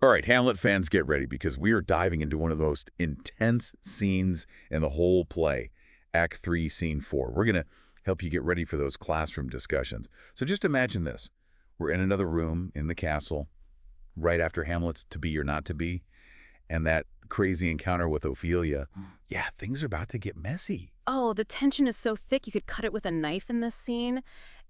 All right, Hamlet fans, get ready because we are diving into one of the most intense scenes in the whole play, Act 3, Scene 4. We're going to help you get ready for those classroom discussions. So just imagine this. We're in another room in the castle, right after Hamlet's to be or not to be, and that crazy encounter with Ophelia. Yeah, things are about to get messy. Oh, the tension is so thick you could cut it with a knife in this scene.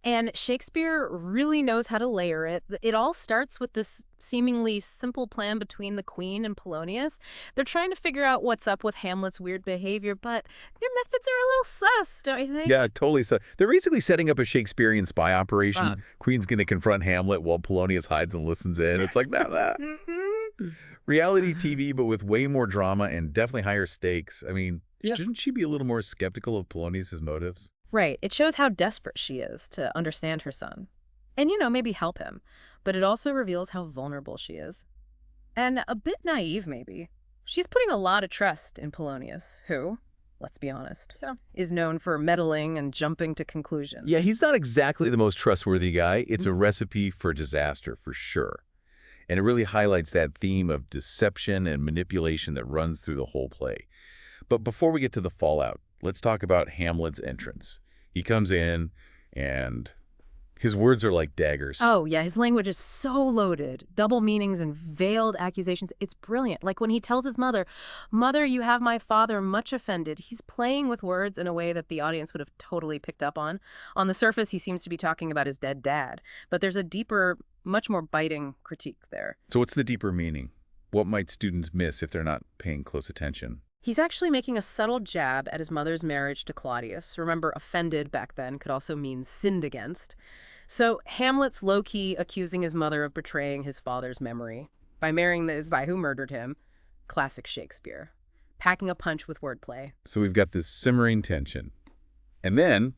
And Shakespeare really knows how to layer it. It all starts with this seemingly simple plan between the Queen and Polonius. They're trying to figure out what's up with Hamlet's weird behavior, but their methods are a little sus, don't you think? Yeah, totally. So they're basically setting up a Shakespearean spy operation. Queen's going to confront Hamlet while Polonius hides and listens in. It's like, nah. Reality TV, but with way more drama and definitely higher stakes. I mean, shouldn't she be a little more skeptical of Polonius's motives? Right. It shows how desperate she is to understand her son. And, maybe help him. But it also reveals how vulnerable she is. And a bit naive, maybe. She's putting a lot of trust in Polonius, who, let's be honest, is known for meddling and jumping to conclusions. Yeah, he's not exactly the most trustworthy guy. It's a recipe for disaster, for sure. And it really highlights that theme of deception and manipulation that runs through the whole play. But before we get to the fallout, let's talk about Hamlet's entrance. He comes in, and his words are like daggers. Oh, yeah, his language is so loaded. Double meanings and veiled accusations. It's brilliant. Like when he tells his mother, "Mother, you have my father much offended." He's playing with words in a way that the audience would have totally picked up on. On the surface, he seems to be talking about his dead dad. But there's a deeper, much more biting critique there. So what's the deeper meaning? What might students miss if they're not paying close attention? He's actually making a subtle jab at his mother's marriage to Claudius. Remember, offended back then could also mean sinned against. So Hamlet's low-key accusing his mother of betraying his father's memory by marrying this guy who murdered him. Classic Shakespeare. Packing a punch with wordplay. So we've got this simmering tension. And then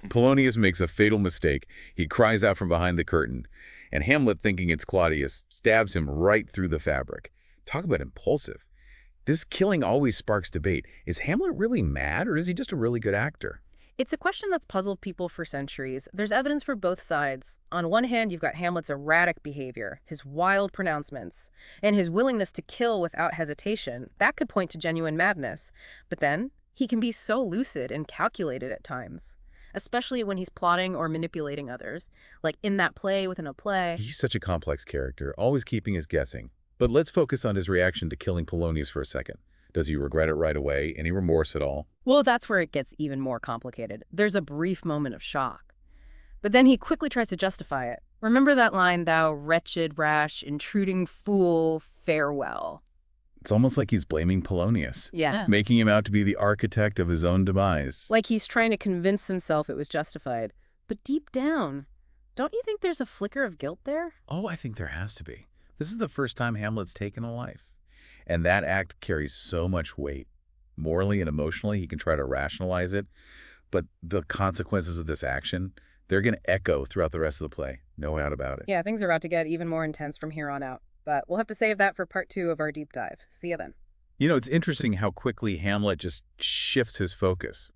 Polonius makes a fatal mistake. He cries out from behind the curtain. And Hamlet, thinking it's Claudius, stabs him right through the fabric. Talk about impulsive. This killing always sparks debate. Is Hamlet really mad, or is he just a really good actor? It's a question that's puzzled people for centuries. There's evidence for both sides. On one hand, you've got Hamlet's erratic behavior, his wild pronouncements, and his willingness to kill without hesitation. That could point to genuine madness. But then, he can be so lucid and calculated at times, especially when he's plotting or manipulating others, like in that play within a play. He's such a complex character, always keeping us guessing. But let's focus on his reaction to killing Polonius for a second. Does he regret it right away? Any remorse at all? Well, that's where it gets even more complicated. There's a brief moment of shock. But then he quickly tries to justify it. Remember that line, "Thou wretched, rash, intruding fool, farewell." It's almost like he's blaming Polonius. Yeah. Making him out to be the architect of his own demise. Like he's trying to convince himself it was justified. But deep down, don't you think there's a flicker of guilt there? Oh, I think there has to be. This is the first time Hamlet's taken a life. And that act carries so much weight. Morally and emotionally, he can try to rationalize it. But the consequences of this action, they're going to echo throughout the rest of the play. No doubt about it. Yeah, things are about to get even more intense from here on out. But we'll have to save that for part 2 of our deep dive. See you then. It's interesting how quickly Hamlet just shifts his focus.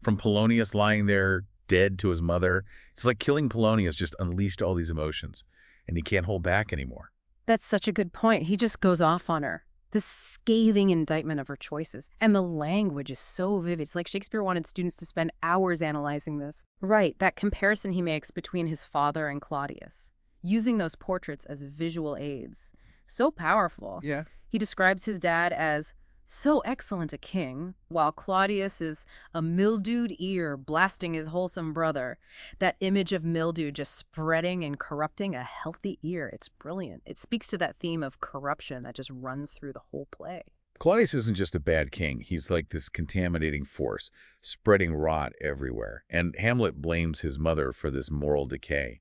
From Polonius lying there dead to his mother, it's like killing Polonius just unleashed all these emotions. And he can't hold back anymore. That's such a good point. He just goes off on her. This scathing indictment of her choices. And the language is so vivid. It's like Shakespeare wanted students to spend hours analyzing this. Right, that comparison he makes between his father and Claudius, using those portraits as visual aids. So powerful. Yeah. He describes his dad as so excellent a king, while Claudius is a mildewed ear blasting his wholesome brother. That image of mildew just spreading and corrupting a healthy ear. It's brilliant. It speaks to that theme of corruption that just runs through the whole play. Claudius isn't just a bad king. He's like this contaminating force, spreading rot everywhere. And Hamlet blames his mother for this moral decay.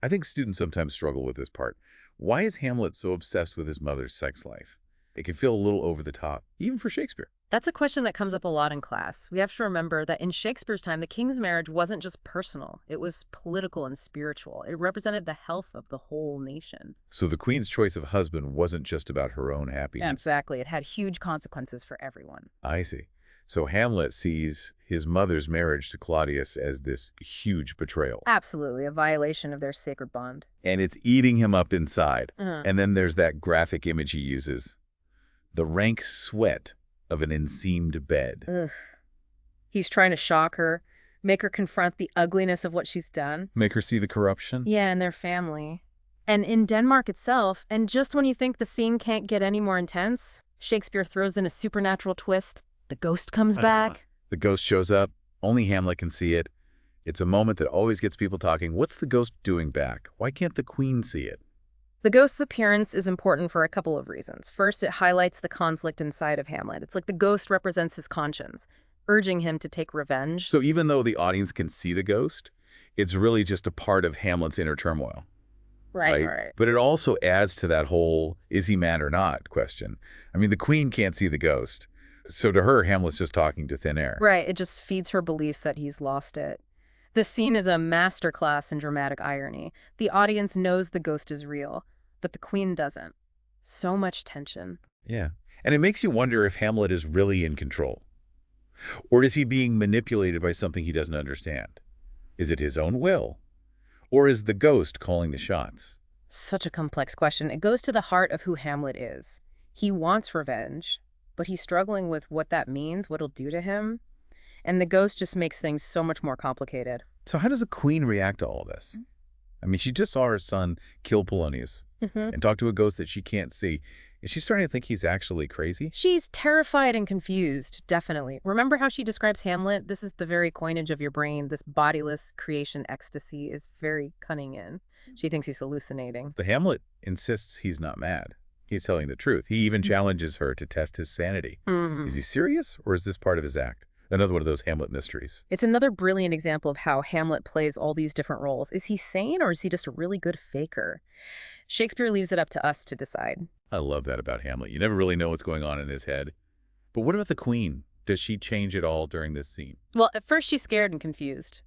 I think students sometimes struggle with this part. Why is Hamlet so obsessed with his mother's sex life? It can feel a little over the top, even for Shakespeare. That's a question that comes up a lot in class. We have to remember that in Shakespeare's time, the king's marriage wasn't just personal. It was political and spiritual. It represented the health of the whole nation. So the queen's choice of husband wasn't just about her own happiness. Exactly. It had huge consequences for everyone. I see. So Hamlet sees his mother's marriage to Claudius as this huge betrayal. Absolutely, a violation of their sacred bond. And it's eating him up inside. Uh-huh. And then there's that graphic image he uses. The rank sweat of an enseamed bed. Ugh. He's trying to shock her, make her confront the ugliness of what she's done. Make her see the corruption? Yeah, and their family. And in Denmark itself, and just when you think the scene can't get any more intense, Shakespeare throws in a supernatural twist. The ghost comes back. The ghost shows up. Only Hamlet can see it. It's a moment that always gets people talking. What's the ghost doing back? Why can't the queen see it? The ghost's appearance is important for a couple of reasons. First, it highlights the conflict inside of Hamlet. It's like the ghost represents his conscience, urging him to take revenge. So even though the audience can see the ghost, it's really just a part of Hamlet's inner turmoil. Right. But it also adds to that whole is he mad or not question. I mean, the queen can't see the ghost. So to her, Hamlet's just talking to thin air. Right, it just feeds her belief that he's lost it. This scene is a masterclass in dramatic irony. The audience knows the ghost is real, but the queen doesn't. So much tension. Yeah. And it makes you wonder if Hamlet is really in control. Or is he being manipulated by something he doesn't understand? Is it his own will? Or is the ghost calling the shots? Such a complex question. It goes to the heart of who Hamlet is. He wants revenge, but he's struggling with what that means, what it'll do to him. And the ghost just makes things so much more complicated. So how does the queen react to all this? I mean, she just saw her son kill Polonius and talk to a ghost that she can't see. Is she starting to think he's actually crazy? She's terrified and confused, definitely. Remember how she describes Hamlet? This is the very coinage of your brain. This bodiless creation ecstasy is very cunning in. She thinks he's hallucinating. The Hamlet insists he's not mad. He's telling the truth. He even challenges her to test his sanity. Is he serious, or is this part of his act? Another one of those Hamlet mysteries. It's another brilliant example of how Hamlet plays all these different roles. Is he sane, or is he just a really good faker? Shakespeare leaves it up to us to decide. I love that about Hamlet. You never really know what's going on in his head. But what about the queen? Does she change at all during this scene? Well, at first she's scared and confused.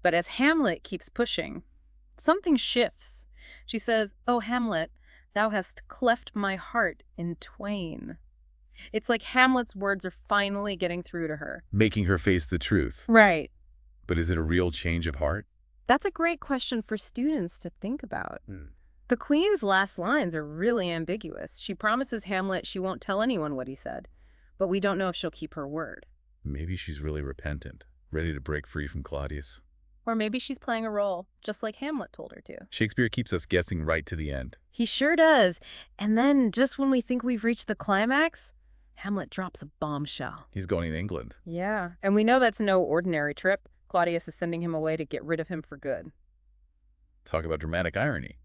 But as Hamlet keeps pushing, something shifts. She says, "Oh, Hamlet, thou hast cleft my heart in twain." It's like Hamlet's words are finally getting through to her. Making her face the truth. Right. But is it a real change of heart? That's a great question for students to think about. The queen's last lines are really ambiguous. She promises Hamlet she won't tell anyone what he said, but we don't know if she'll keep her word. Maybe she's really repentant, ready to break free from Claudius. Or maybe she's playing a role, just like Hamlet told her to. Shakespeare keeps us guessing right to the end. He sure does. And then, just when we think we've reached the climax, Hamlet drops a bombshell. He's going to England. Yeah, and we know that's no ordinary trip. Claudius is sending him away to get rid of him for good. Talk about dramatic irony.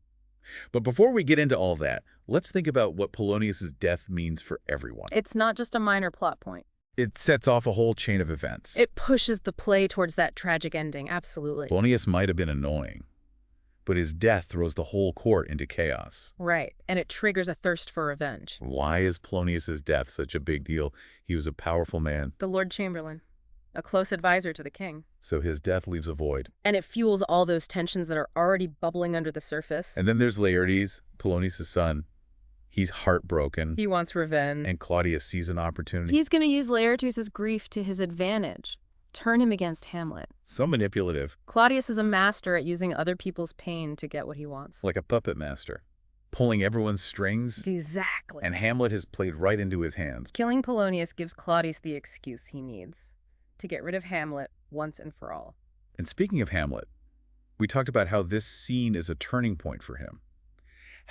But before we get into all that, let's think about what Polonius' death means for everyone. It's not just a minor plot point. It sets off a whole chain of events. It pushes the play towards that tragic ending, absolutely. Polonius might have been annoying, but his death throws the whole court into chaos. Right, and it triggers a thirst for revenge. Why is Polonius' death such a big deal? He was a powerful man. The Lord Chamberlain, a close advisor to the king. So his death leaves a void. And it fuels all those tensions that are already bubbling under the surface. And then there's Laertes, Polonius' son. He's heartbroken. He wants revenge. And Claudius sees an opportunity. He's going to use Laertes' grief to his advantage. Turn him against Hamlet. So manipulative. Claudius is a master at using other people's pain to get what he wants. Like a puppet master. Pulling everyone's strings. Exactly. And Hamlet has played right into his hands. Killing Polonius gives Claudius the excuse he needs to get rid of Hamlet once and for all. And speaking of Hamlet, we talked about how this scene is a turning point for him.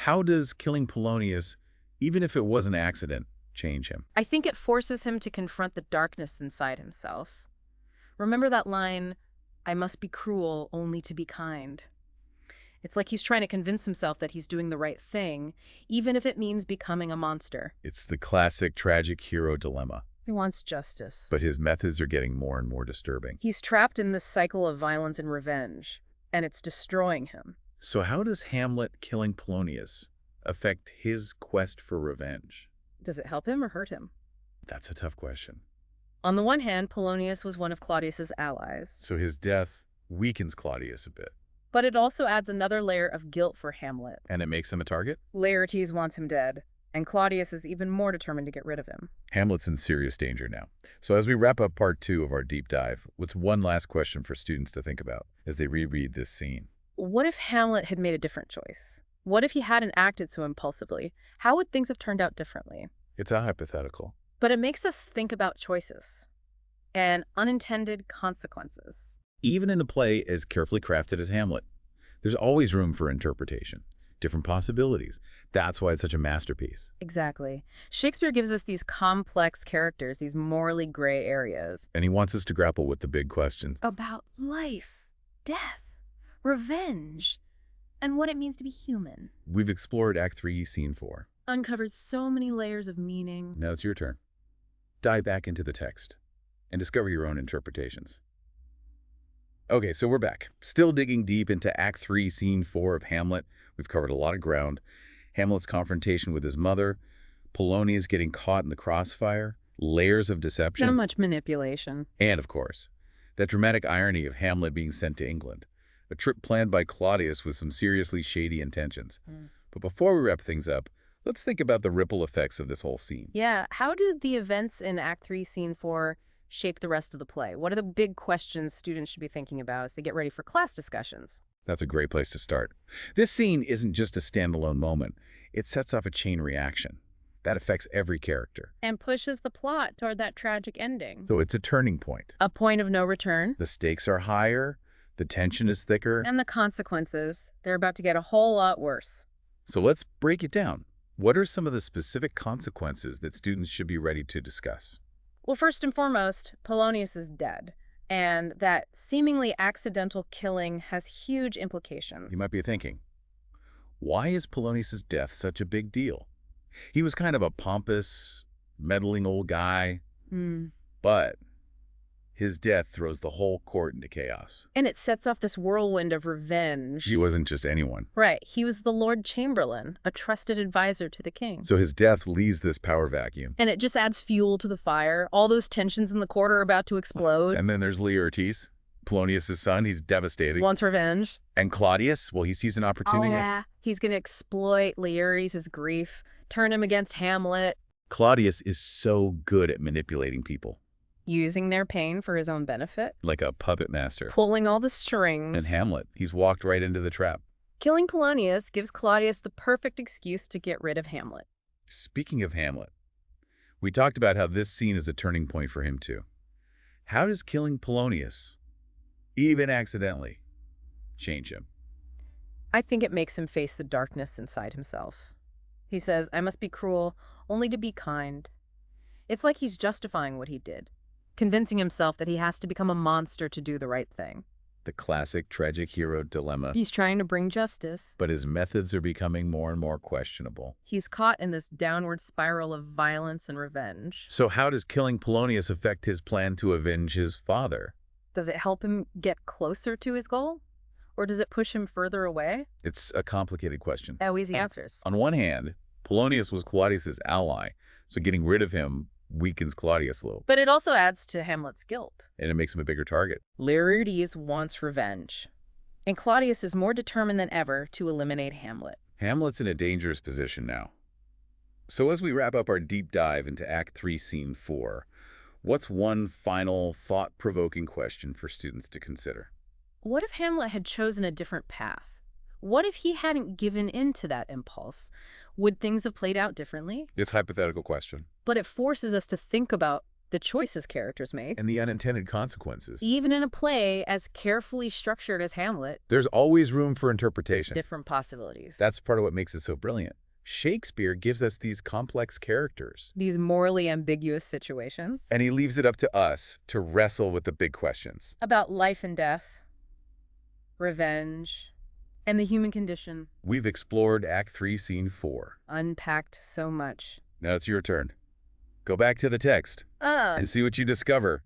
How does killing Polonius, even if it was an accident, change him? I think it forces him to confront the darkness inside himself. Remember that line, "I must be cruel only to be kind." It's like he's trying to convince himself that he's doing the right thing, even if it means becoming a monster. It's the classic tragic hero dilemma. He wants justice. But his methods are getting more and more disturbing. He's trapped in this cycle of violence and revenge, and it's destroying him. So how does Hamlet killing Polonius affect his quest for revenge? Does it help him or hurt him? That's a tough question. On the one hand, Polonius was one of Claudius's allies. So his death weakens Claudius a bit. But it also adds another layer of guilt for Hamlet. And it makes him a target? Laertes wants him dead, And Claudius is even more determined to get rid of him. Hamlet's in serious danger now. So as we wrap up part 2 of our deep dive, what's one last question for students to think about as they reread this scene? What if Hamlet had made a different choice? What if he hadn't acted so impulsively? How would things have turned out differently? It's a hypothetical. But it makes us think about choices and unintended consequences. Even in a play as carefully crafted as Hamlet, there's always room for interpretation, different possibilities. That's why it's such a masterpiece. Exactly. Shakespeare gives us these complex characters, these morally gray areas. And he wants us to grapple with the big questions. About life, death, revenge, and what it means to be human. We've explored Act 3, Scene 4. Uncovered so many layers of meaning. Now it's your turn. Dive back into the text and discover your own interpretations. Okay, so we're back. Still digging deep into Act 3, Scene 4 of Hamlet. We've covered a lot of ground. Hamlet's confrontation with his mother, Polonius getting caught in the crossfire, layers of deception. So much manipulation. And, of course, that dramatic irony of Hamlet being sent to England. A trip planned by Claudius with some seriously shady intentions. But before we wrap things up, let's think about the ripple effects of this whole scene. Yeah, how do the events in Act 3, Scene 4 shape the rest of the play? What are the big questions students should be thinking about as they get ready for class discussions? That's a great place to start. This scene isn't just a standalone moment. It sets off a chain reaction that affects every character. And pushes the plot toward that tragic ending. So it's a turning point. A point of no return. The stakes are higher, the tension is thicker. And the consequences, they're about to get a whole lot worse. So let's break it down. What are some of the specific consequences that students should be ready to discuss? Well, first and foremost, Polonius is dead. And that seemingly accidental killing has huge implications. You might be thinking, why is Polonius' death such a big deal? He was kind of a pompous, meddling old guy, but his death throws the whole court into chaos. And it sets off this whirlwind of revenge. He wasn't just anyone. Right. He was the Lord Chamberlain, a trusted advisor to the king. So his death leaves this power vacuum. And it just adds fuel to the fire. All those tensions in the court are about to explode. And then there's Laertes, Polonius' son. He's devastated. Wants revenge. And Claudius, well, he sees an opportunity. Oh, yeah. He's going to exploit Laertes' grief, turn him against Hamlet. Claudius is so good at manipulating people. Using their pain for his own benefit. Like a puppet master. Pulling all the strings. And Hamlet, he's walked right into the trap. Killing Polonius gives Claudius the perfect excuse to get rid of Hamlet. Speaking of Hamlet, we talked about how this scene is a turning point for him too. How does killing Polonius, even accidentally, change him? I think it makes him face the darkness inside himself. He says, I must be cruel only to be kind. It's like he's justifying what he did, convincing himself that he has to become a monster to do the right thing. The classic tragic hero dilemma. He's trying to bring justice. But his methods are becoming more and more questionable. He's caught in this downward spiral of violence and revenge. So how does killing Polonius affect his plan to avenge his father? Does it help him get closer to his goal? Or does it push him further away? It's a complicated question. No easy answers. On one hand, Polonius was Claudius' ally, so getting rid of him weakens Claudius a little. But it also adds to Hamlet's guilt. And it makes him a bigger target. Laertes wants revenge. And Claudius is more determined than ever to eliminate Hamlet. Hamlet's in a dangerous position now. So as we wrap up our deep dive into Act 3, Scene 4, what's one final thought-provoking question for students to consider? What if Hamlet had chosen a different path? What if he hadn't given in to that impulse? Would things have played out differently? It's a hypothetical question. But it forces us to think about the choices characters make. And the unintended consequences. Even in a play as carefully structured as Hamlet, There's always room for interpretation. different possibilities. That's part of what makes it so brilliant. Shakespeare gives us these complex characters. These morally ambiguous situations. And he leaves it up to us to wrestle with the big questions. About life and death, revenge, and the human condition. We've explored Act 3, Scene 4. Unpacked so much. Now it's your turn. Go back to the text and see what you discover.